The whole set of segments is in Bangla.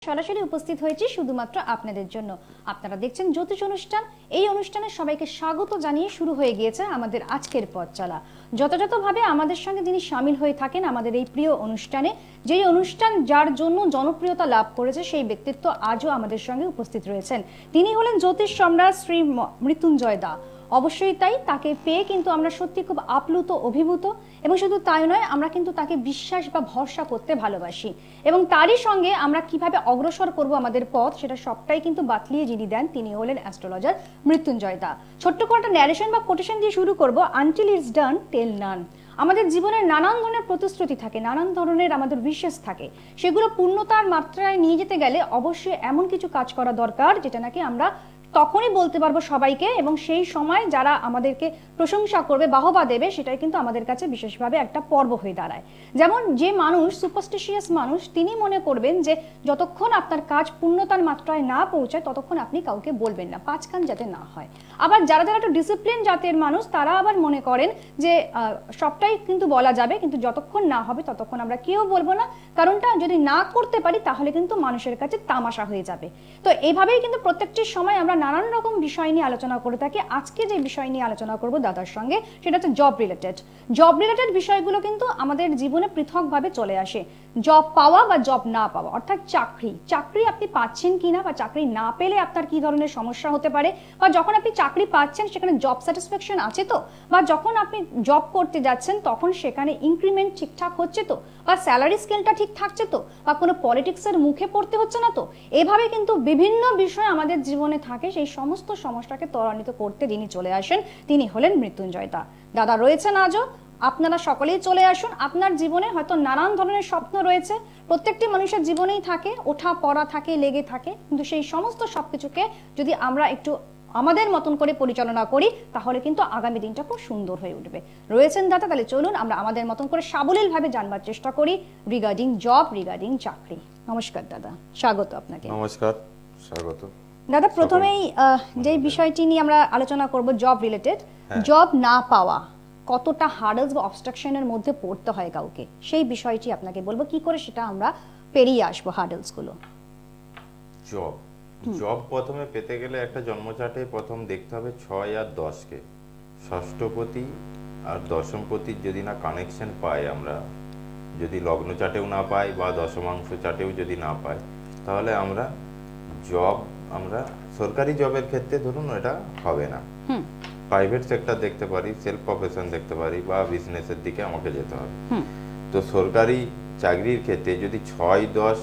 সরাসরি উপস্থিত হয়েছি শুধুমাত্র আপনাদের জন্য। আপনারা দেখছেন জ্যোতিষ অনুষ্ঠান। এই অনুষ্ঠানে সবাইকে স্বাগত জানিয়ে শুরু হয়ে গিয়েছে আমাদের আজকের পথ চলা। যথাযথভাবে আমাদের সঙ্গে যিনি শামিল হয়ে থাকেন আমাদের এই প্রিয় অনুষ্ঠানে, যেই অনুষ্ঠান যার জন্য জনপ্রিয়তা লাভ করেছে, সেই ব্যক্তিত্ব আজও আমাদের সঙ্গে উপস্থিত রয়েছেন। তিনি হলেন জ্যোতিষ সম্রাট শ্রী মৃত্যুঞ্জয় দা। অবশ্যই তাই, তাকে পেয়ে কিন্তু আমরা সত্যি খুব আপ্লুত, অভিভূত, এবং শুধু তাই নয়, আমরা কিন্তু তাকে বিশ্বাস বা ভরসা করতে ভালোবাসি। এবং তারই সঙ্গে আমরা কিভাবে অগ্রসর করব আমাদের পথ, সেটা সবটাই কিন্তু বাতলিয়ে যিনি দেন, তিনি হলেন অ্যাস্ট্রোলজার মৃত্যুঞ্জয় দা। ছোট্ট করে একটা ন্যারেশন বা কোটেশন দিয়ে শুরু করব। আনটিল ইটস ডান টেল নান। আমাদের জীবনে নানান ধরনের প্রতিশ্রুতি থাকে, নানান ধরনের আমাদের উইশেস থাকে। সেগুলো পূর্ণতার মাত্রায় নিয়ে যেতে গেলে অবশ্যই এমন কিছু কাজ করা দরকার যেটা নাকি আমরা তখনই বলতে পারবো সবাইকে, এবং সেই সময় যারা আমাদেরকে প্রশংসা করবে, বাহবা দেবে, সেটাই কিন্তু আমাদের কাছে বিশেষভাবে একটা পর্ব হয়ে দাঁড়ায়। যেমন যে মানুষ সুপারস্টিশিয়াস মানুষ, তিনি মনে করবেন যে যতক্ষণ আপনার কাজ পূর্ণতার মাত্রায় না পৌঁছায় ততক্ষণ আপনি কাউকে বলবেন না, পাঁচ কান যাতে না হয়। আবার যারা যারা একটু ডিসিপ্লিন জাতের মানুষ, তারা আবার মনে করেন যে সবটাই কিন্তু বলা যাবে, কিন্তু যতক্ষণ না হবে ততক্ষণ আমরা কেউ বলবো না, কারণটা যদি না করতে পারি তাহলে কিন্তু মানুষের কাছে তামাশা হয়ে যাবে। তো এইভাবেই কিন্তু প্রত্যেকটি সময় আমরা নানান রকম বিষয় নিয়ে আলোচনা করে থাকি। আজকে যে বিষয় নিয়ে আলোচনা করব দাদার সঙ্গে, সেটা হচ্ছে জব রিলেটেড। জব রিলেটেড বিষয়গুলো কিন্তু আমাদের জীবনে পৃথকভাবে চলে আসে। জব পাওয়া বা জব না পাওয়া, অর্থাৎ চাকরি আপনি পাচ্ছেন কিনা, বা চাকরি না পেলে আপনার কি ধরনের সমস্যা হতে পারে, বা যখন আপনি চাকরি পাচ্ছেন সেখানে জব স্যাটিসফ্যাকশন আছে তো, বা যখন আপনি জব করতে যাচ্ছেন তখন সেখানে ইনক্রিমেন্ট ঠিকঠাক হচ্ছে তো, বা স্যালারি স্কেলটা ঠিক থাকছে তো, বা কোনো পলিটিক্সের মুখে পড়তে হচ্ছে না তো। এভাবে কিন্তু বিভিন্ন বিষয় আমাদের জীবনে থাকে। সেই সমস্ত সমস্যাকে ত্বরান্বিত করতে যিনি চলে আসেন, তিনি হলেন মৃত্যুঞ্জয় দা। দাদা রয়েছেন আজও। আপনারা সকলেই চলে আসুন। আপনার জীবনে হয়তো নানান ধরনের স্বপ্ন রয়েছে, প্রত্যেকটি মানুষের জীবনেই থাকে, ওঠা পড়া থাকে, লেগে থাকে, কিন্তু সেই সমস্ত সবকিছুকে যদি আমরা একটু আমাদের মতন করে পরিচালনা করি তাহলে কিন্তু আগামী দিনটা খুব সুন্দর হয়ে উঠবে। রয়েছেন দাদা, তাহলে চলুন আমরা আমাদের মতন করে সাবলীল ভাবে জানবার চেষ্টা করি রিগার্ডিং জব, রিগার্ডিং চাকরি। নমস্কার দাদা, স্বাগত আপনাকে। নমস্কার, স্বাগত দাদা। প্রথমেই যে বিষয়টি নিয়ে আমরা আলোচনা করব, জব রিলেটেড। জব না পাওয়া কতটা হার্ডলস বা অবস্ট্রাকশনের মধ্যে পড়তে হয় কাউকে, সেই বিষয়টি আপনাকে বলবো, কি করে সেটা আমরা পেরিয়ে আসবো হার্ডলস গুলো। জব প্রথমে পেতে গেলে একটা জন্মচার্টে প্রথম দেখতে হবে 6 আর 10 কে, ষষ্ঠপতি আর দশমপতির যদি না কানেকশন পাই, আমরা যদি লগ্ন চার্টেও না পাই বা দশমাংশ চার্টেও যদি না পাই, তাহলে আমরা সরকারি জবের ক্ষেত্রে ধরুন এটা হবে না। প্রাইভেট সেক্টর দেখতে পারি, সেলফ প্রফেশন দেখতে পারি, বা বিজনেসের দিকে আমাকে যেতে হবে। তো সরকারি চাকরির ক্ষেত্রে যদি 6-10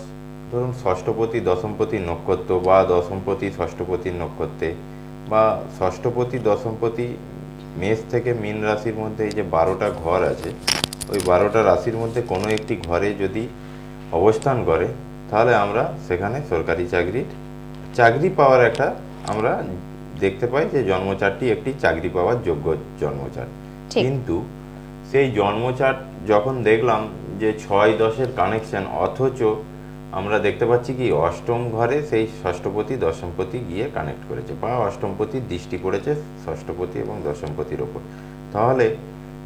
ধরুন ষষ্ঠপতি দশমপতি নক্ষত্র, বা দশমপতি ষষ্ঠপতির নক্ষত্রে, বা ষষ্ঠপতি দশমপতি মেষ থেকে মীন রাশির মধ্যে এই যে 12টা ঘর আছে, ওই 12টা রাশির মধ্যে কোনো একটি ঘরে যদি অবস্থান করে, তাহলে আমরা সেখানে সরকারি চাকরি পাওয়ার একটা আমরা দেখতে পাই যে জন্মচার্টটি একটি চাকরি পাওয়ার যোগ্য জন্মচার্ট। কিন্তু সেই জন্মচার্ট যখন দেখলাম যে 6-10-এর কানেকশন, অথচ আমরা দেখতে পাচ্ছি কি অষ্টম ঘরে সেই ষষ্ঠপতি দশমপতি গিয়ে কানেক্ট করেছে, বা অষ্টমপতির দৃষ্টি পড়েছে ষষ্ঠপতি এবং দশমপতির ওপর, তাহলে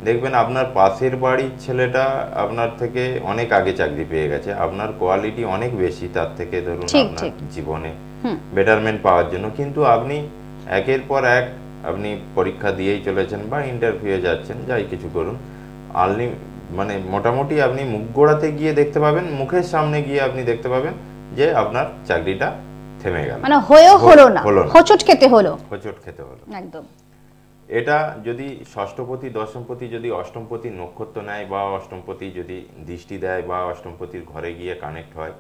দেখবেন আপনার পাশের বাড়ির ছেলেটা আপনার থেকে অনেক আগে চাকরি পেয়ে গেছে, আপনার কোয়ালিটি অনেক বেশি তার থেকে, ধরুন আপনার জীবনে বেটারমেন্ট পাওয়ার জন্য, কিন্তু আপনি একের পর এক আপনি পরীক্ষা দিয়েই চলেছেন বা ইন্টারভিউ যাচ্ছেন, যাই কিছু করুন, মানে মোটামুটি আপনি মুখ গোড়াতে গিয়ে দেখতে পাবেন, মুখের সামনে গিয়ে আপনি দেখতে পাবেন যে আপনার চাকরিটা থেমে গেল, মানে হলো না, হোঁচট খেতে হলো একদম। এটা যদি ষষ্ঠপতি দশমপতি যদি অষ্টমপতি নক্ষত্র নেয়, বা অষ্টমপতি যদি দৃষ্টি দেয়, বা অষ্টমপতির ঘরে গিয়ে কানেক্ট হয়,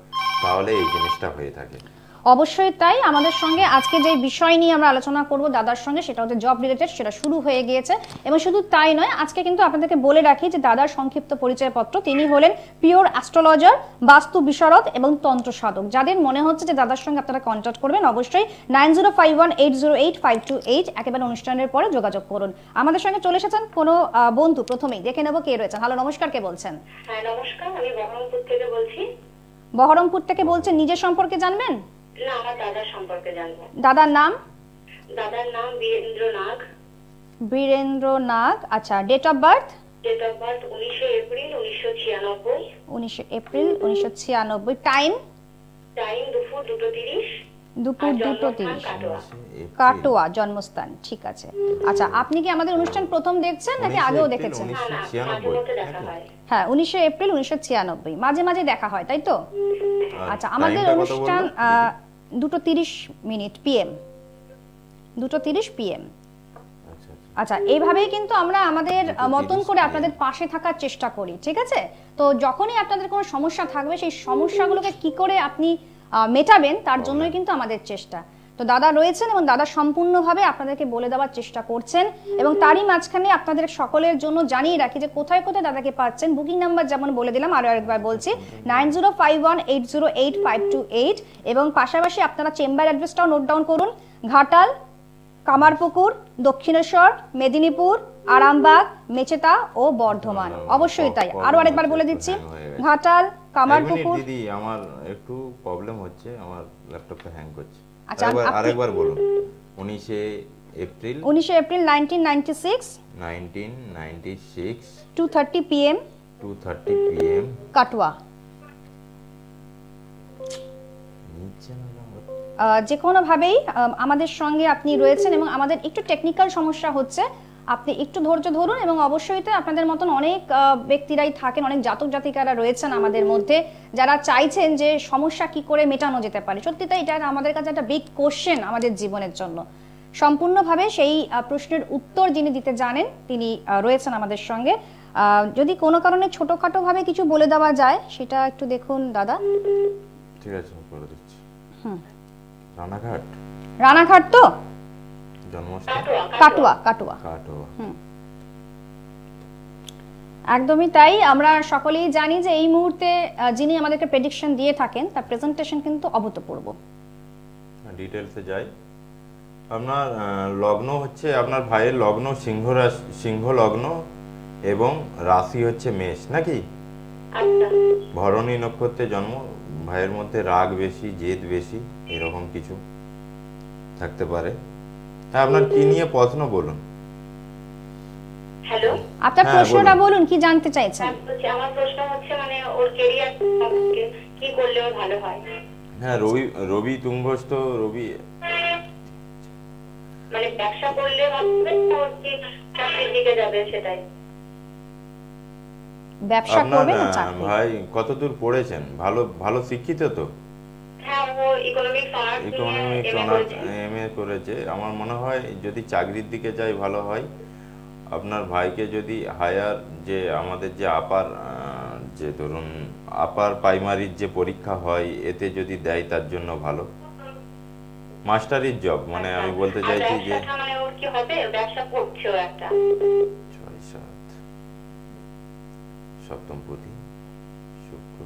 তাহলে এই জিনিসটা হয়ে থাকে। অবশ্যই তাই। আমাদের সঙ্গে আজকে যে বিষয় নিয়ে আমরা আলোচনা করব দাদার সঙ্গে, সেটা হচ্ছে জব রিলেটেড, সেটা শুরু হয়ে গিয়েছে। এবং শুধু তাই নয়, আজকে কিন্তু আপনাদেরকে বলে রাখি যে দাদার সংক্ষিপ্ত পরিচয়পত্র। তিনি হলেন পিওর অ্যাস্ট্রোলজার, বাস্তু বিশারদ এবং তন্ত্র সাধক। যাদের মনে হচ্ছে যে দাদার সঙ্গে আপনারা কন্ট্যাক্ট করবেন, অবশ্যই 9051808528 একেবারে অনুষ্ঠানের পরে যোগাযোগ করুন। আমাদের সঙ্গে চলে এসেছেন কোনো বন্ধু। প্রথমেই দেখে নেব কে রয়েছেন। হ্যালো, নমস্কার, কে বলছেন? হ্যাঁ নমস্কার, আমি বহরমপুর থেকে বলছি। বহরমপুর থেকে বলছেন, নিজের সম্পর্কে জানবেন? না, আমার দাদার সম্পর্কে জানবো। দাদার নাম? দাদার নাম বীরেন্দ্র নাগ। বীরেন্দ্র নাগ, আচ্ছা। Date of birth? Date of birth 19 April 1996। 19 April 1996। Time? Time দুপুর 2:30 দুপুর আর 2:30 কাটোয়া। কাটোয়া জন্মস্থান, ঠিক আছে। আচ্ছা, আপনি কি আমাদের অনুষ্ঠান প্রথম দেখছেন নাকি 19 আগেও এপ্রিল দেখেছেন? না, না, 1996 মাঝে মধ্যে দেখা নাকি? হয়। হ্যাঁ, 19 এপ্রিল 1996 মাঝে মাঝে দেখা হয়, তাই তো? আর আচ্ছা, আমাদের টাইমটা কত অনুষ্ঠান বললো? 2:30 PM, 2:30 PM। আচ্ছা, আচ্ছা। আচ্ছা, এইভাবেই কিন্তু আমরা আমাদের 2:30 মতন করে PM আপনাদের পাশে থাকার চেষ্টা করি, ঠিক আছে? তো যখনই আপনাদের কোনো সমস্যা থাকবে, সেই সমস্যাগুলোকে কি করে আপনি মেটাবেন তার জন্যই কিন্তু আমাদের চেষ্টা। তো দাদা রয়েছেন এবং দাদা সম্পূর্ণভাবে আপনাদেরকে বলে দেওয়ার চেষ্টা করছেন, এবং তারই মাঝখানে আপনাদের সকলের জন্য জানিয়ে রাখি যে কোথায় কোথায় দাদাকে পাচ্ছেন। বুকিং নাম্বার যেমন বলে দিলাম, আরো একবার বলছি 9051808528, এবং পাশাপাশি আপনারা চেম্বার অ্যাড্রেসটাও নোট ডাউন করুন। ঘাটাল, কামারপুকুর, দক্ষিণেশ্বর, মেদিনীপুর, আরামবাগ, মেচেতা ও বর্ধমান। অবশ্যই তাই, আরো আরেকবার বলে দিচ্ছি, ঘাটাল, এক মিনিট কামারপুকুর। দিদি, আমার একটু প্রবলেম হচ্ছে, আমার ল্যাপটপটা হ্যাং করছে। আচ্ছা, আরেকবার বলুন। 19 এপ্রিল 1996 1996 2:30 PM 2:30 PM। কাটোয়া। যে কোনোভাবেই আমাদের সঙ্গে আপনি রয়েছেন, এবং আমাদের একটু টেকনিক্যাল সমস্যা হচ্ছে, আপনি একটু ধৈর্য ধরুন। এবং অবশ্যই তো আপনাদের মতন অনেক ব্যক্তিরাই থাকেন, অনেক জাতক জাতিকারা রয়েছেন আমাদের মধ্যে, যারা চাইছেন যে সমস্যা কি করে মেটানো যেতে পারে। সত্যি তাই, এটা আমাদের কাছে একটা বিগ কোশ্চেন আমাদের জীবনের জন্য। সম্পূর্ণভাবে সেই প্রশ্নের উত্তর যিনি দিতে জানেন তিনি রয়েছেন আমাদের সঙ্গে। যদি কোনো কারণে ছোটখাটো ভাবে কিছু বলে দেওয়া যায় সেটা একটু দেখুন দাদা। ঠিক আছে, করে দিচ্ছি। রানাঘাট, রানাঘাট তো জন্মস্থান কাটোয়া, কাটোয়া। কাটোয়া। একদমই তাই। আমরা সকলেই জানি যে এই মুহূর্তে যিনি আমাদেরকে প্রেডিকশন দিয়ে থাকেন তার প্রেজেন্টেশন কিন্তু অভূতপূর্ব। ডিটেলসে যাই। আপনার লগ্ন হচ্ছে, আপনার ভাইয়ের লগ্ন সিংহ লগ্ন, এবং রাশি হচ্ছে মেষ, নাকি? আচ্ছা, ভরণী নক্ষত্রে জন্ম। ভাইয়ের মধ্যে রাগ বেশি, জেদ বেশি, এরকম কিছু থাকতে পারে। হ্যাঁ, আপনার কি নিয়ে প্রশ্ন বলুন। হ্যালো। আপনার হ্যাঁ, প্রশ্নটা বলুন। বলুন, কি জানতে চাইছেন? আমার প্রশ্ন হচ্ছে মানে ওর কেরিয়ার কি করলে ওর ভালো হয়? হ্যাঁ, রবি তুঙ্গস্থ, রবি মানে ব্যবসা করলে ভালো হবে না ওর কি চাকরির দিকে যাবে সেটাই? ব্যবসা আপনার করবে না চাকরি? ভাই কতদূর পড়েছেন? ভালো শিক্ষিত তো? হ্যাঁ, ও ইকোনমিক্স অনার্স এমএ করেছে। আমার মনে হয় যদি চাকরির দিকে যায় ভালো হয়। আপনার ভাইকে যদি হায়ার, যে আমাদের যে যে ধরুন আপার প্রাইমারির যে পরীক্ষা হয়, এতে যদি দেয় তার জন্য ভালো। মাস্টারির জব, মানে আমি বলতে চাইছি যে মানে ওর কি হবে? ব্যবসা করছে ও একটা। 6 7 সপ্তমপতি শুক্র।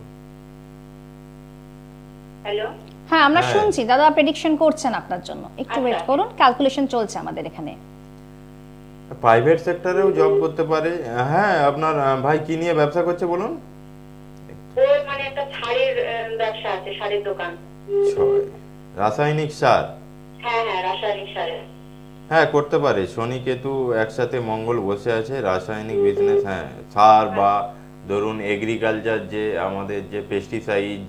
হ্যালো। হ্যাঁ, আমরা হ্যাঁ। শুনছি দাদা প্রেডিকশন করছেন আপনার জন্য। একটু ওয়েট আচ্ছা। করুন, ক্যালকুলেশন চলছে আমাদের এখানে। প্রাইভেট সেক্টরেও জব করতে পারে। হ্যাঁ, আপনার ভাই কি নিয়ে ব্যবসা করছে বলুন? ওর মানে একটা শাড়ির ব্যবসা আছে, শাড়ির দোকান। 6 রাসায়নিক সার। হ্যাঁ, হ্যাঁ, রাসায়নিক সারের। হ্যাঁ, করতে পারে। শনি কেতু একসাথে, মঙ্গল বসে আছে, রাসায়নিক বিজনেস। হ্যাঁ, সার বা ধরুন এগ্রিকালচার, যে আমাদের যে পেস্টিসাইড,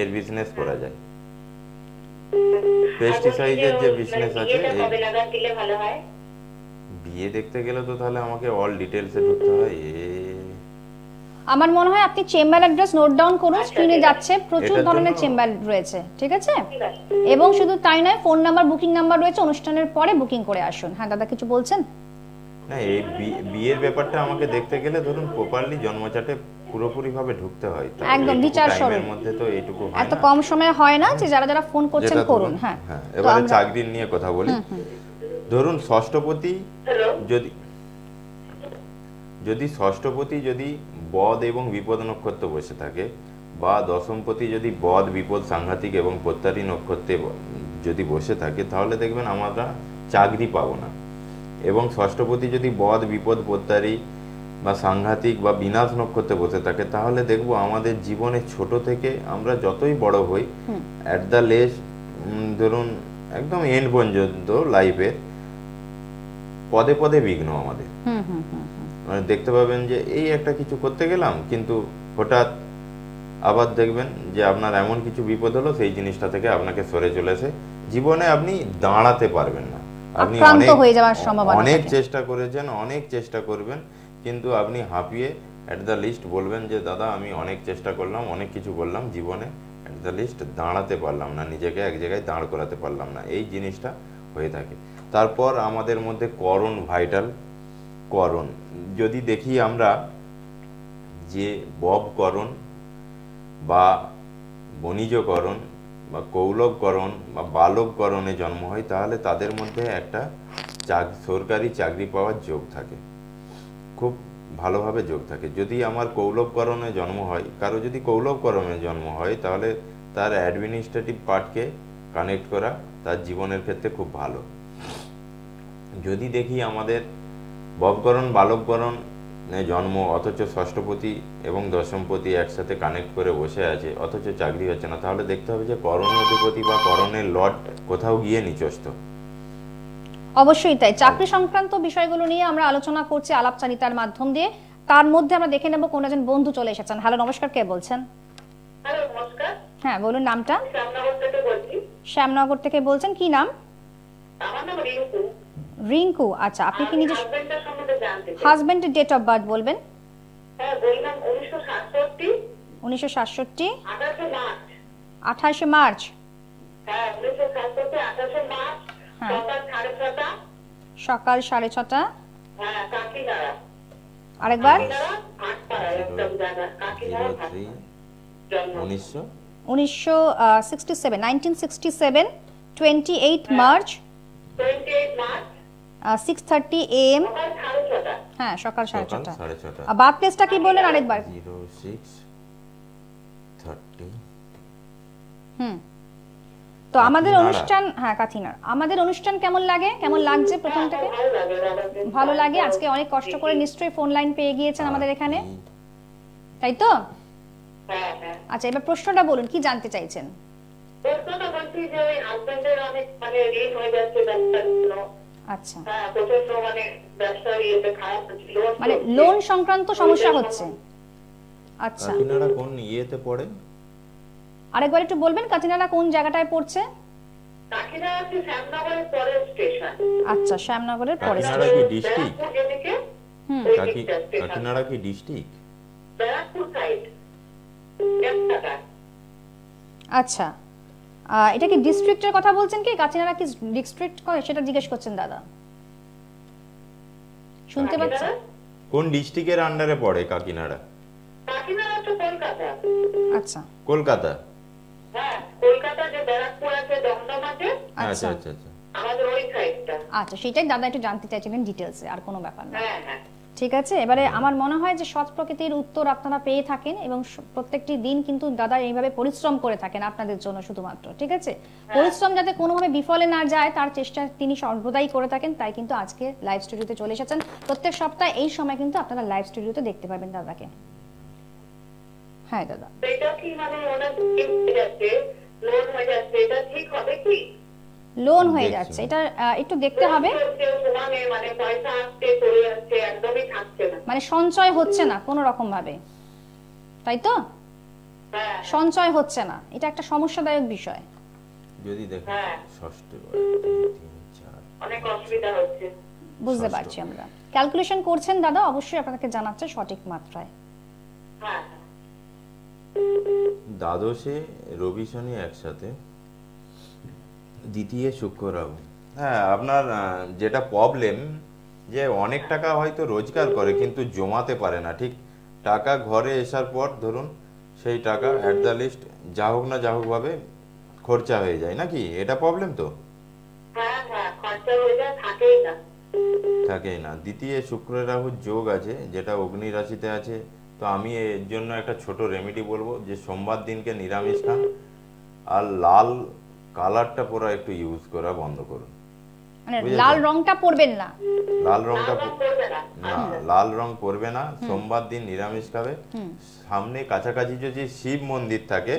এর বিজনেস করা যায়। পেস্টিসাইডের যে বিজনেস আছে, বিয়েটা কবে নাগাদ দিলে ভালো হয়? বিয়ে দেখতে গেলে তো তাহলে আমাকে অল ডিটেলসে ঢুকতে হয়। আমার মনে হয় আপনি চেম্বার অ্যাড্রেস নোট ডাউন করুন, আচ্ছা, স্ক্রিনে ঠিক আছে। যাচ্ছে, প্রচুর এটার ধরনের জন্য- চেম্বার রয়েছে, ঠিক আছে? ঠিক আছে। এবং শুধু তাই নয়, ফোন নাম্বার, বুকিং নাম্বার রয়েছে, অনুষ্ঠানের পরে বুকিং করে আসুন। হ্যাঁ দাদা, কিছু বলছেন? না, এই বিয়ের ব্যাপারটা আমাকে দেখতে গেলে ধরুন প্রপারলি জন্মচাটে পুরোপুরি ভাবে ঢুকতে হয়। তো একদম, এইটুকু বিচার টাইমের সরল। মধ্যে তো এইটুকু হয় এত না। কম সময়ে হয় না, যে যারা যারা ফোন করছেন যেটা করুন। ধরুন, হ্যাঁ, তো এবারে আমরা- চাকরির নিয়ে কথা বলি। ধরুন ষষ্ঠপতি হ্যালো। যদি ষষ্ঠপতি যদি বদ এবং বিপদ নক্ষত্র বসে থাকে, বা দশমপতি যদি বদ, বিপদ, সাংঘাতিক এবং প্রত্যারী নক্ষত্রে যদি বসে থাকে, তাহলে দেখবেন আমরা চাকরি পাবো না। এবং ষষ্ঠপতি যদি বদ, বিপদ, প্রত্যারী বা সাংঘাতিক বা বিনাশ নক্ষত্রে বসে থাকে, তাহলে দেখবো আমাদের জীবনে ছোট থেকে আমরা যতই বড় হই, অ্যাট দ্য লেস্ট ধরুন একদম এন্ড পর্যন্ত লাইফের পদে পদে বিঘ্ন আমাদের। মানে দেখতে পাবেন যে এই একটা কিছু করতে গেলাম, কিন্তু হঠাৎ আবার দেখবেন যে আপনার এমন কিছু বিপদ হলো, সেই জিনিসটা থেকে আপনাকে সরে চলেছে, জীবনে আপনি দাঁড়াতে পারবেন না। আপনি আক্রান্ত হয়ে যাওয়ার সম্ভাবনা অনেক থাকে। চেষ্টা করেছেন, অনেক চেষ্টা করবেন, কিন্তু আপনি হাঁপিয়ে অ্যাট দ্য লিস্ট বলবেন যে দাদা আমি অনেক চেষ্টা করলাম, অনেক কিছু করলাম, জীবনে অ্যাট দ্য লিস্ট দাঁড়াতে পারলাম না, নিজেকে এক জায়গায় দাঁড় করাতে পারলাম না, এই জিনিসটা হয়ে থাকে। তারপর আমাদের মধ্যে করণ ভাইটাল করণ যদি দেখি আমরা, যে ববকরণ বা বণিজকরণ বা কৌলভকরণ বা বালককরণে জন্ম হয়, তাহলে তাদের মধ্যে একটা সরকারি চাকরি পাওয়ার যোগ থাকে, খুব ভালোভাবে যোগ থাকে। যদি আমার কৌলভকরণে জন্ম হয়, কারো যদি কৌলভকরণে জন্ম হয়, তাহলে তার অ্যাডমিনিস্ট্রেটিভ পার্টকে কানেক্ট করা তার জীবনের ক্ষেত্রে খুব ভালো। যদি দেখি আমাদের ববকরণ বালককরণ জন্ম, অথচ ষষ্ঠপতি এবং দশমপতি একসাথে কানেক্ট করে বসে আছে, অথচ চাকরি হচ্ছে না, তাহলে দেখতে হবে যে করণের অধিপতি বা করণের লর্ড কোথাও গিয়ে নিচস্থ। অবশ্যই তাই। চাকরি সংক্রান্ত বিষয়গুলো নিয়ে আমরা আলোচনা করছি আলাপচারিতার মাধ্যম দিয়ে। তার মধ্যে আমরা দেখে নেব কোন একজন বন্ধু চলে এসেছেন। হ্যালো, নমস্কার, কে বলছেন? হ্যালো, নমস্কার। হ্যাঁ, বলুন নামটা। শ্যামনগর থেকে বলছি। শ্যামনগর থেকে বলছেন, কি নাম? আমার নাম রিঙ্কু। রিঙ্কু, আচ্ছা। আপনি কি নিজে হাজবেন্ডের সম্বন্ধে জানতে চাই। হাজবেন্ডের ডেট অফ বার্থ বলবেন? হ্যাঁ, বললাম 1967 1967 28 মার্চ। 28 মার্চ। হ্যাঁ, 1967 28 মার্চ, হ্যাঁ। সকাল 6:30। সকাল 6:30। হ্যাঁ, কাকিনাড়া। আরেকবার? কাকিনাড়া ভাটপাড়া, একদম জায়গা কাকিনাড়া ভাটপাড়া। জন্ম 1967 1967 28 মার্চ 28 মার্চ 6:30 AM। সকাল 6:30। হ্যাঁ, সকাল সকাল 6:30। 6:30। আর বার্থ প্লেসটা কি বললেন আরেকবার? 0630। হুম। তো আমাদের কাকিনাড়া। অনুষ্ঠান, হ্যাঁ কাকিনাড়া, আমাদের অনুষ্ঠান কেমন লাগে, কেমন লাগছে প্রথম থেকে? ভালো লাগে বাবাকে। ভালো লাগে। আজকে অনেক কষ্ট করে নিশ্চয়ই ফোন লাইন পেয়ে গিয়েছেন আমাদের এখানে, তাই তো? হ্যাঁ, হ্যাঁ। আচ্ছা, এবার প্রশ্নটা বলুন, কি জানতে চাইছেন? প্রশ্নটা বলছি যে ওই হাজবেন্ডের অনেক ঋণ হয়ে যাচ্ছে ব্যবসার জন্য। আচ্ছা, হ্যাঁ, প্রচন্ড ব্যবসার ইয়েতে খারাপ হচ্ছে, লোন সংক্রান্ত সমস্যা হচ্ছে। আচ্ছা, কাকিনাড়া কোন ইয়েতে পড়ে? আরেকবার একটু বলবেন কাকিনাড়া কোন জায়গাটায় পড়ছে? কাকিনাড়া হচ্ছে শ্যামনগরের পরের স্টেশন। আচ্ছা, শ্যামনগরের পরে কাকিনাড়া কি ডিস্ট্রিক্ট? ব্যারাকপুর যেদিকে, হুম। ওই দিকটা স্টেশন। কাকিনাড়া কি ডিস্ট্রিক্ট? ব্যারাকপুর সাইড, ক্যালকাটা। আচ্ছা, এটা কি ডিস্ট্রিক্টের কথা বলছেন কি? কাকিনাড়া কি ডিস্ট্রিক্ট করে সেটা জিজ্ঞেস করছেন দাদা? শুনতে পাচ্ছেন? কোন ডিস্ট্রিক্টের আন্ডারে পড়ে কাকিনাড়া? কাকিনাড়া তো কলকাতা। আচ্ছা কলকাতা। হ্যাঁ, কলকাতা যে ব্যারাকপুর আছে, দমদম আছে, আচ্ছা আচ্ছা আচ্ছা আচ্ছা। আমাদের ওই সাইডটা। আচ্ছা, সেটাই দাদা একটু জানতে চাইছিলেন ডিটেলসে, আর কোনো ব্যাপার না। হ্যাঁ, হ্যাঁ। ঠিক আছে, এবারে আমার মনে হয় যে সৎ প্রকৃতির উত্তর আপনারা পেয়ে থাকেন, এবং প্রত্যেকটি দিন কিন্তু দাদা এইভাবে পরিশ্রম করে থাকেন আপনাদের জন্য শুধুমাত্র। ঠিক আছে, পরিশ্রম যাতে কোনোভাবে বিফলে না যায় তার চেষ্টা তিনি সর্বদাই করে থাকেন, তাই কিন্তু আজকে লাইভ স্টুডিওতে চলে এসেছেন। প্রত্যেক সপ্তাহে এই সময় কিন্তু আপনারা লাইভ স্টুডিওতে দেখতে পাবেন দাদাকে। হ্যাঁ দাদা, এটা কি ওনার হয়ে যাচ্ছে, লোন হয়ে যাচ্ছে, এটা ঠিক হবে কি? লোন হয়ে যাচ্ছে, এটা একটু দেখতে হবে। পয়সা আসছে, চলে যাচ্ছে, একদমই থাকছে না। মানে সঞ্চয় হচ্ছে না কোনো রকম ভাবে, তাই তো? হ্যাঁ, সঞ্চয় হচ্ছে না, এটা একটা সমস্যাদায়ক বিষয়। যদি দেখো হ্যাঁ। ষষ্ঠ অনেক অসুবিধা হচ্ছে। বুঝতে পারছি আমরা। ক্যালকুলেশন করছেন দাদা, অবশ্যই আপনাকে জানাচ্ছে সঠিক মাত্রায়। হ্যাঁ, দ্বাদশে রবি শনি একসাথে, দ্বিতীয় শুক্র রাহু। হ্যাঁ, আপনার যেটা প্রবলেম যে অনেক টাকা হয়তো রোজগার করে কিন্তু জমাতে পারে না, ঠিক টাকা ঘরে আসার পর ধরুন সেই টাকা অ্যাট দ্য লিস্ট যা হোক না যা হোক ভাবে খরচা হয়ে যায়, নাকি এটা প্রবলেম? তো হ্যাঁ, হ্যাঁ, খরচা হয়ে যায়, থাকেই না। থাকেই না। দ্বিতীয় শুক্র রাহু যোগ আছে, যেটা অগ্নি রাশিতে আছে। তো আমি এর জন্য একটা ছোট রেমেডি বলবো, যে সোমবার দিনকে নিরামিষ খান, আর লাল কালারটা পুরো একটু ইউজ করা বন্ধ করুন। মানে বুঝেছেন? লাল রংটা পরবেন না। লাল রংটা লাল রং করবে না। না, লাল রং করবে না। সোমবার দিন নিরামিষ খাবে। সামনে কাছাকাছি যদি শিব মন্দির থাকে,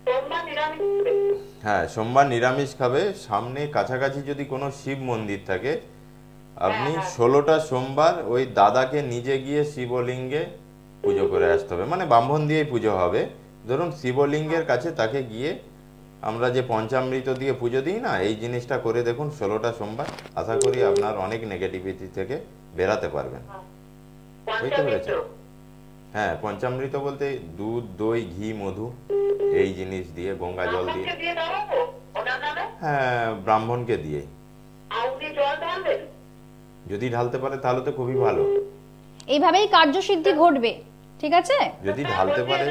সোমবার নিরামিষ হবে। হ্যাঁ সোমবার নিরামিষ খাবে। সামনে কাছাকাছি যদি কোনো শিব মন্দির থাকে, আপনি 16টা সোমবার ওই দাদাকে নিজে গিয়ে শিবলিঙ্গে পুজো করে আসতে হবে, মানে ব্রাহ্মণ দিয়েই পুজো হবে, ধরুন শিবলিঙ্গের কাছে তাকে গিয়ে আমরা যে পঞ্চামৃত দিয়ে পুজো দিই না, এই জিনিসটা করে দেখুন 16টা সোমবার, আশা করি আপনার অনেক নেগেটিভিটি থেকে বেরাতে পারবেন। বুঝতে পেরেছেন? হ্যাঁ, পঞ্চামৃত বলতে দুধ, দই, ঘি, মধু এই জিনিস দিয়ে, গঙ্গা জল দিয়ে। হ্যাঁ, ব্রাহ্মণকে দিয়ে যদি ঢালতে পারে তাহলে তো খুবই ভালো। এইভাবেই কার্যসিদ্ধি ঘটবে, ঠিক আছে? যদি ঢালতে পারে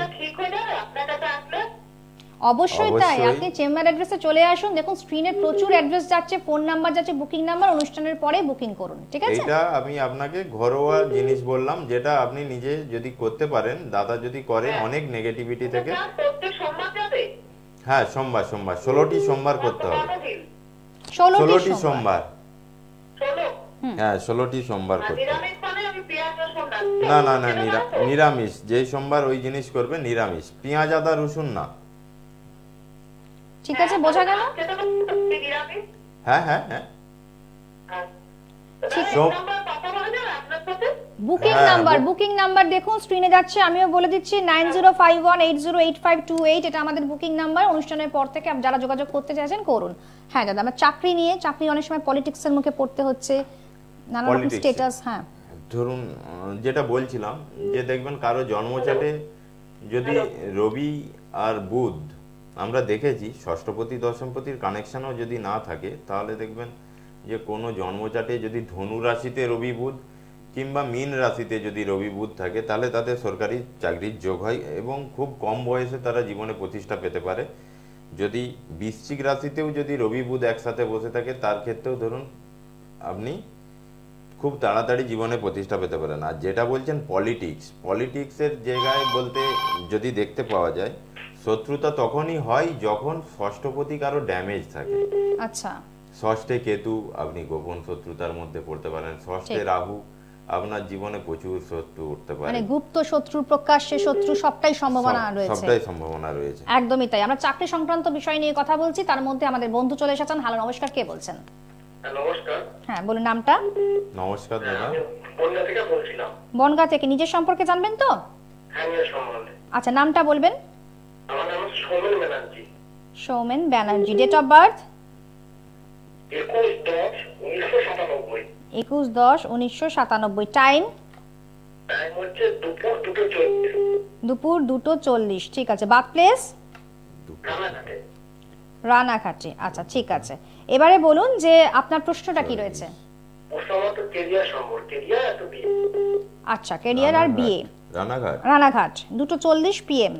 অবশ্যই তাই। আপনি চেম্বার অ্যাড্রেসে চলে আসুন, দেখুন স্ক্রিনে প্রচুর অ্যাড্রেস যাচ্ছে, ফোন নাম্বার যাচ্ছে, বুকিং নাম্বার, অনুষ্ঠানের পরে বুকিং করুন, ঠিক আছে? এটা আমি আপনাকে ঘরোয়া জিনিস বললাম, যেটা আপনি নিজে যদি করতে পারেন, দাদা যদি করে অনেক নেগেটিভিটি থেকে। হ্যাঁ, সোমবার 16টি সোমবার করতে হবে। 16টি সোমবার। হ্যাঁ, 16টি সোমবার করতে হবে। না না না, নিরামিষ। যেই সোমবার ওই জিনিস করবে নিরামিষ, পেঁয়াজ আদা রসুন না। ঠিক আছে, বোঝা গেল? হ্যাঁ হ্যাঁ হ্যাঁ। বুকিং নাম্বার দেখুন স্ক্রিনে যাচ্ছে, আমিও বলে দিচ্ছি 9051808528। এটা আমাদের বুকিং নাম্বার। অনুষ্ঠানের পর থেকে যারা যোগাযোগ করতে চাইছেন করুন। হ্যাঁ দাদা, আমরা চাকরি অনেক সময় পলিটিক্সের মুখে পড়তে হচ্ছে, নানা রকম স্ট্যাটাস। হ্যাঁ, ধরুন যেটা বলছিলাম, যে দেখবেন কারো জন্মচাটে যদি রবি আর বুধ, আমরা দেখেছি ষষ্ঠপতি দশমপতির কানেকশনও যদি না থাকে, তাহলে দেখবেন যে কোনো জন্মচাটে যদি ধনু রাশিতে রবি বুধ কিংবা মীন রাশিতে যদি রবি বুধ থাকে, তাহলে তাদের সরকারি চাকরির যোগ হয় এবং খুব কম বয়সে তারা জীবনে প্রতিষ্ঠা পেতে পারে। যদি বৃশ্চিক রাশিতেও যদি রবি বুধ একসাথে বসে থাকে, তার ক্ষেত্রেও ধরুন আপনি খুব তাড়াতাড়ি জীবনে প্রতিষ্ঠা পেতে পারেন। আর যেটা বলছেন পলিটিক্সের জায়গায় বলতে যদি দেখতে পাওয়া যায়, শত্রুতা তখনই হয় যখন ষষ্ঠপতি কারো ড্যামেজ থাকে। আচ্ছা, ষষ্ঠে কেতু, আপনি গোপন শত্রুতার মধ্যে পড়তে পারেন। ষষ্ঠে রাহু, আপনার জীবনে প্রচুর শত্রু উঠতে পারে, মানে গুপ্ত শত্রু, প্রকাশ্যে শত্রু, সবটাই সম্ভাবনা রয়েছে। একদমই তাই। আমরা চাকরি সংক্রান্ত বিষয় নিয়ে কথা বলছি, তার মধ্যে আমাদের বন্ধু চলে এসেছেন। হ্যালো, নমস্কার, কে বলছেন? নমস্কার। হ্যাঁ, বলুন নামটা। নমস্কার দাদা। বনগা থেকে বলছিলাম। বনগা থেকে। নিজের সম্পর্কে জানবেন তো? হ্যাঁ, নিজের সম্বন্ধে। আচ্ছা, নামটা বলবেন। আমার নাম Soumen Banerjee. Soumen Banerjee. Date of birth? 21/10/1997। 21/10/1997। Time? Time হচ্ছে দুপুর 2:40। দুপুর 2:40। ঠিক আছে। Birth place? রানাঘাটে। রানাঘাটে। আচ্ছা, ঠিক আছে। এবারে বলুন যে আপনার প্রশ্নটা কি রয়েছে? প্রশ্নমত কেরিয়ার সম্পর্কে, কেরিয়ার আর বিয়ে। আচ্ছা, কেরিয়ার আর বিয়ে। রানাঘাট 2:40 PM।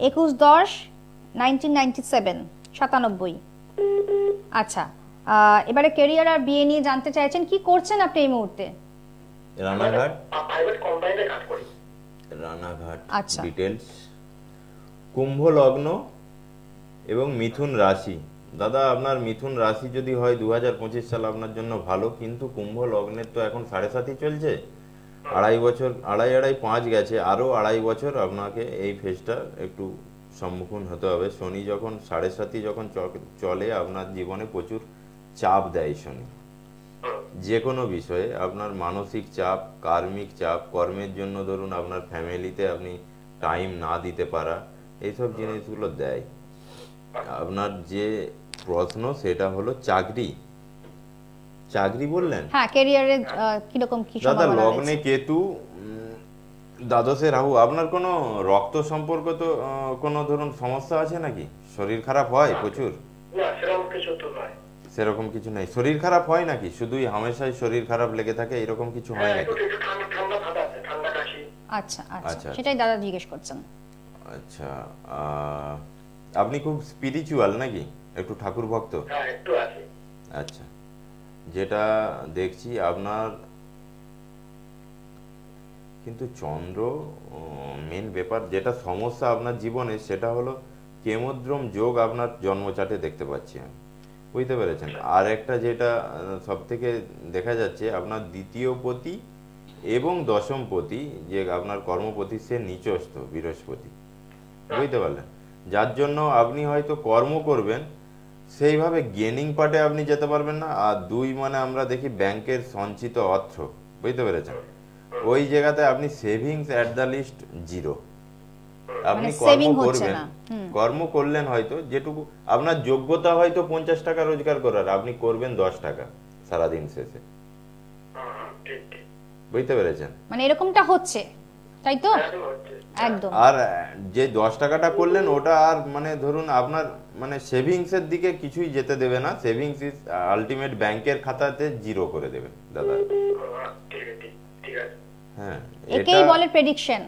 21/10/1997। 97। আচ্ছা, এবারে কেরিয়ার আর বিয়ে নিয়ে জানতে চাইছেন, কি করছেন আপনি এই মুহূর্তে? রানাঘাট প্রাইভেট কোম্পানিতে কাজ করি। রানাঘাট। আচ্ছা। ডিটেইলস। কুম্ভ লগ্ন এবং মিথুন রাশি। দাদা, আপনার মিথুন রাশি যদি হয় 2025 সাল আপনার জন্য ভালো, কিন্তু কুম্ভ লগ্নের তো এখন 7.5 চলছে, 2.5 বছর, 2.5 গেছে, আরো 2.5 বছর আপনাকে এই ফেজটা একটু সম্মুখীন হতে হবে। শনি যখন 7.5 যখন চলে, আপনার জীবনে প্রচুর চাপ দেয় শনি। যে কোনো বিষয়ে আপনার মানসিক চাপ, কার্মিক চাপ, কর্মের জন্য ধরুন আপনার ফ্যামিলিতে আপনি টাইম না দিতে পারা, এইসব জিনিসগুলো দেয়। আপনার যে প্রশ্ন সেটা হলো চাকরি বললেন। হ্যাঁ, ক্যারিয়ারে কি রকম কি দাদা, সম্ভাবনা রয়েছে? লগ্নে কেতু, দ্বাদশে রাহু। আপনার কোনো রক্ত সম্পর্ক তো কোনো ধরুন সমস্যা আছে নাকি? শরীর খারাপ হয় প্রচুর? না, সেরকম কিছু তো নয়। সেরকম কিছু নাই। শরীর খারাপ হয় নাকি? শুধুই হামেশাই শরীর খারাপ লেগে থাকে, এরকম কিছু হয় নাকি? ঠান্ডা ভাব আছে, ঠান্ডা কাশি। আচ্ছা আচ্ছা, সেটাই দাদা জিজ্ঞেস করছেন। আচ্ছা, আপনি খুব স্পিরিচুয়াল নাকি? একটু ঠাকুর ভক্ত? হ্যাঁ, একটু আছে। আচ্ছা, যেটা দেখছি আপনার কিন্তু চন্দ্র মেন ব্যাপার, যেটা সমস্যা আপনার জীবনে সেটা হলো কেমোদ্রম যোগ আপনার জন্মচাটে দেখতে পাচ্ছি আমি। বুঝতে পেরেছেন? আর একটা যেটা সব থেকে দেখা যাচ্ছে, আপনার দ্বিতীয় পতি এবং দশম পতি, যে আপনার কর্মপতি, সে নিচস্থ বৃহস্পতি। বুঝতে পারলেন? যার জন্য আপনি হয়তো কর্ম করবেন, সেইভাবে গেনিং পার্টে আপনি যেতে পারবেন না। আর 2 মানে আমরা দেখি ব্যাংকের সঞ্চিত অর্থ। বুঝতে পেরেছেন? ওই জায়গাতে আপনি সেভিংস অ্যাট দ্য লিস্ট 0। আপনি মানে কর্ম saving হচ্ছে করবেন, না। কর্ম করলেন হয়তো যেটুকু আপনার যোগ্যতা হয়তো 50 টাকা রোজগার করার, আপনি করবেন 10 টাকা সারাদিন শেষে। ঠিক ঠিক বুঝতে পেরেছেন? মানে এরকমটা হচ্ছে, তাই তো? হচ্ছে। একদম। আর যে 10 টাকাটা করলেন ওটা আর মানে ধরুন আপনার মানে সেভিংস এর দিকে কিছুই যেতে দেবে না। সেভিংস ইজ আলটিমেট ব্যাংকের খাতাতে জিরো করে দেবে দাদা। ঠিক আছে ঠিক আছে। হ্যাঁ, একেই বলে প্রেডিকশন।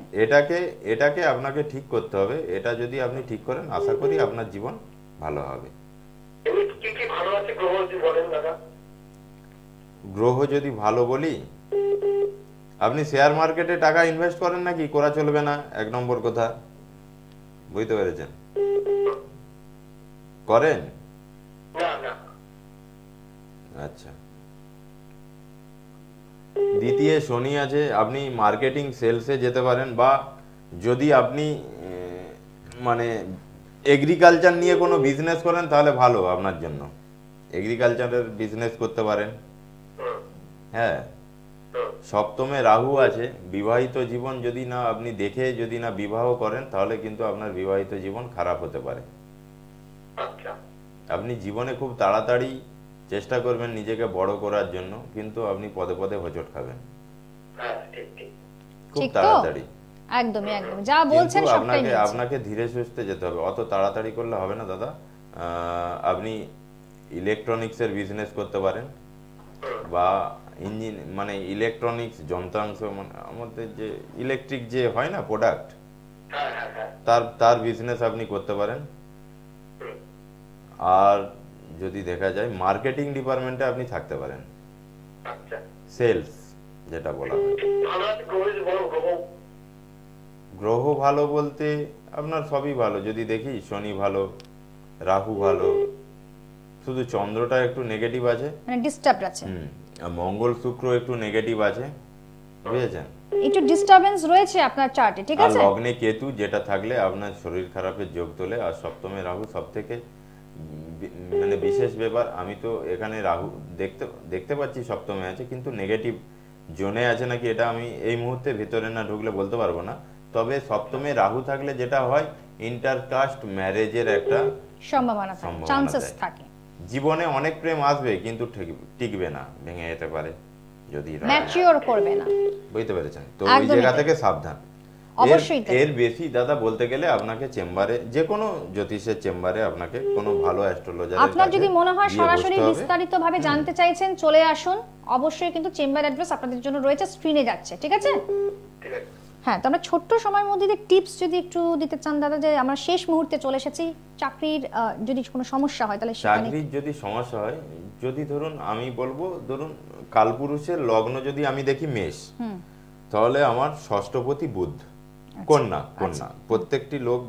এটাকে আপনাকে ঠিক করতে হবে। এটা যদি আপনি ঠিক করেন আশা করি আপনার জীবন ভালো হবে। এমনি কি কি ভালো আছে গ্রহ যদি বলেন দাদা? গ্রহ যদি ভালো বলি, আপনি শেয়ার মার্কেটে টাকা ইনভেস্ট করেন নাকি? করা চলবে না, 1 নম্বর কথা। বুঝতে পেরেছেন? করেন? না না। আচ্ছা। দ্বিতীয় শনি আছে, আপনি মার্কেটিং সেলসে যেতে পারেন, বা যদি আপনি মানে এগ্রিকালচার নিয়ে কোনো বিজনেস করেন তাহলে ভালো আপনার জন্য। এগ্রিকালচারের বিজনেস করতে পারেন। হ্যাঁ, সপ্তমে রাহু আছে। বিবাহিত জীবন যদি না আপনি দেখে যদি না বিবাহ করেন তাহলে কিন্তু আপনার বিবাহিত জীবন খারাপ হতে পারে। আচ্ছা আপনি জীবনে খুব তাড়াতাড়ি চেষ্টা করবেন নিজেকে বড় করার জন্য, কিন্তু আপনি পদে পদে হোঁচট খাবেন হ্যাঁ ঠিক ঠিক। খুব ঠিক তো? তাড়াতাড়ি। একদমই একদম, যা বলছেন কিন্তু সবটাই মিলছে। আপনাকে ধীরে সুস্থে যেতে হবে, অত তাড়াতাড়ি করলে হবে না দাদা। আপনি ইলেকট্রনিক্সের বিজনেস করতে পারেন, বা ইঞ্জিন মানে ইলেকট্রনিক্স যন্ত্রাংশ, মানে আমাদের যে ইলেকট্রিক যে হয় না প্রোডাক্ট, হ্যাঁ হ্যাঁ হ্যাঁ। তার বিজনেস আপনি করতে পারেন। আর যদি দেখা যায় মার্কেটিং ডিপার্টমেন্টে আপনি থাকতে পারেন, আচ্ছা সেলস যেটা বলা হয়। ভালো আছে গ্রহ যদি বলো গ্রহ? গ্রহ ভালো বলতে আপনার সবই ভালো। যদি দেখি শনি ভালো, রাহু ভালো, শুধু চন্দ্রটা একটু নেগেটিভ আছে। মানে ডিস্টার্ব আছে, আর মঙ্গল শুক্র একটু নেগেটিভ আছে, বুঝেছেন? একটু ডিস্টারবেন্স রয়েছে আপনার চার্টে, ঠিক আর আছে? লগ্নে কেতু যেটা থাকলে আপনার শরীর খারাপের যোগ তোলে। আর সপ্তমে রাহু সব থেকে মানে বিশেষ ব্যাপার। আমি তো এখানে রাহু দেখতে পাচ্ছি সপ্তমে আছে, কিন্তু নেগেটিভ জোনে আছে নাকি এটা আমি এই মুহূর্তে ভিতরে না ঢুকলে বলতে পারবো না। তবে সপ্তমে রাহু থাকলে যেটা হয়, ইন্টারকাস্ট ম্যারেজের একটা সম্ভাবনা থাকে, সম্ভাবনা চান্সেস দেয়। থাকে। জীবনে অনেক প্রেম আসবে কিন্তু টিকবে না, ভেঙে যেতে পারে যদি ম্যাচিওর করবে না। বুঝতে পেরেছেন তো? ওই একদমই জায়গা তাই। থেকে সাবধান। অবশ্যই তাই। এর বেশি দাদা বলতে গেলে আপনাকে চেম্বারে, যে কোনো জ্যোতিষের চেম্বারে আপনাকে কোনো ভালো অ্যাস্ট্রোলজারের আপনার যদি মনে হয় গিয়ে সরাসরি বসতে হবে। বিস্তারিত ভাবে জানতে চাইছেন, চলে আসুন। অবশ্যই কিন্তু চেম্বার অ্যাড্রেস আপনাদের জন্য রয়েছে, স্ক্রিনে যাচ্ছে, ঠিক আছে? ঠিক আছে। হ্যাঁ, তো আমরা ছোট্ট সময়ের মধ্যে টিপস যদি একটু দিতে চান দাদা, যে আমরা শেষ মুহূর্তে চলে এসেছি, চাকরির যদি কোনো সমস্যা হয় তাহলে সেখানে চাকরির যদি সমস্যা হয়, যদি ধরুন আমি বলবো, ধরুন কালপুরুষের লগ্ন যদি আমি দেখি মেষ, তাহলে আমার ষষ্ঠপতি বুধ। কন্যা, প্রত্যেকটি লোক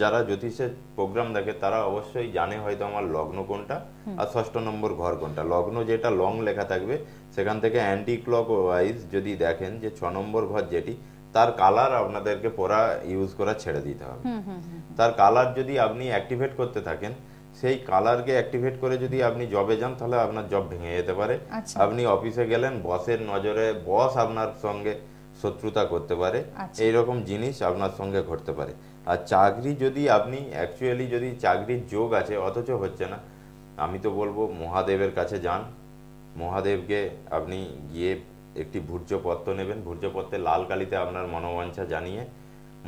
যারা জ্যোতিষের প্রোগ্রাম দেখে তারা অবশ্যই জানে হয়তো আমার লগ্ন কোনটা আর ষষ্ঠ নম্বর ঘর কোনটা। লগ্ন যেটা লং লেখা থাকবে সেখান থেকে অ্যান্টি ক্লক ওয়াইজ যদি দেখেন যে 6 নম্বর ঘর যেটি, তার কালার আপনাদেরকে পড়া ইউজ করা ছেড়ে দিতে হবে। তার কালার যদি আপনি অ্যাক্টিভেট করতে থাকেন, সেই কালারকে অ্যাক্টিভেট করে যদি আপনি জবে যান তাহলে আপনার জব ভেঙে যেতে পারে। আপনি অফিসে গেলেন, বসের নজরে বস আপনার সঙ্গে শত্রুতা করতে পারে, এইরকম জিনিস আপনার সঙ্গে ঘটতে পারে। আর চাকরি যদি আপনি অ্যাকচুয়ালি যদি চাকরির যোগ আছে অথচ হচ্ছে না, আমি তো বলবো মহাদেবের কাছে যান। মহাদেবকে আপনি গিয়ে একটি ভূর্জপত্র নেবেন, ভূর্জপত্রে লাল কালিতে আপনার মনোবাঞ্ছা জানিয়ে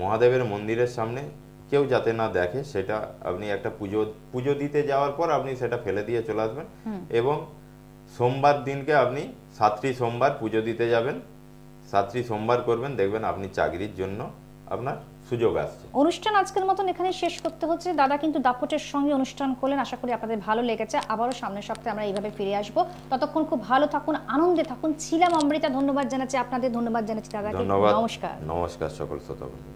মহাদেবের মন্দিরের সামনে কেউ যাতে না দেখে সেটা আপনি একটা পুজো দিতে যাওয়ার পর আপনি সেটা ফেলে দিয়ে চলে আসবেন। এবং সোমবার দিনকে আপনি 7টি সোমবার পুজো দিতে যাবেন, 7টি সোমবার করবেন, দেখবেন আপনি চাকরির জন্য আপনার সুযোগ আসছে। অনুষ্ঠান আজকের মতন এখানে শেষ করতে হচ্ছে। দাদা কিন্তু দাপটের সঙ্গে অনুষ্ঠান করলেন, আশা করি আপনাদের ভালো লেগেছে। আবারও সামনের সপ্তাহে আমরা এইভাবে ফিরে আসবো। ততক্ষণ খুব ভালো থাকুন, আনন্দে থাকুন। ছিলাম অমৃতা, ধন্যবাদ জানাচ্ছি আপনাদের, ধন্যবাদ জানাচ্ছি দাদাকে। ধন্যবাদ, নমস্কার। নমস্কার সকল শ্রোতাবন্ধু।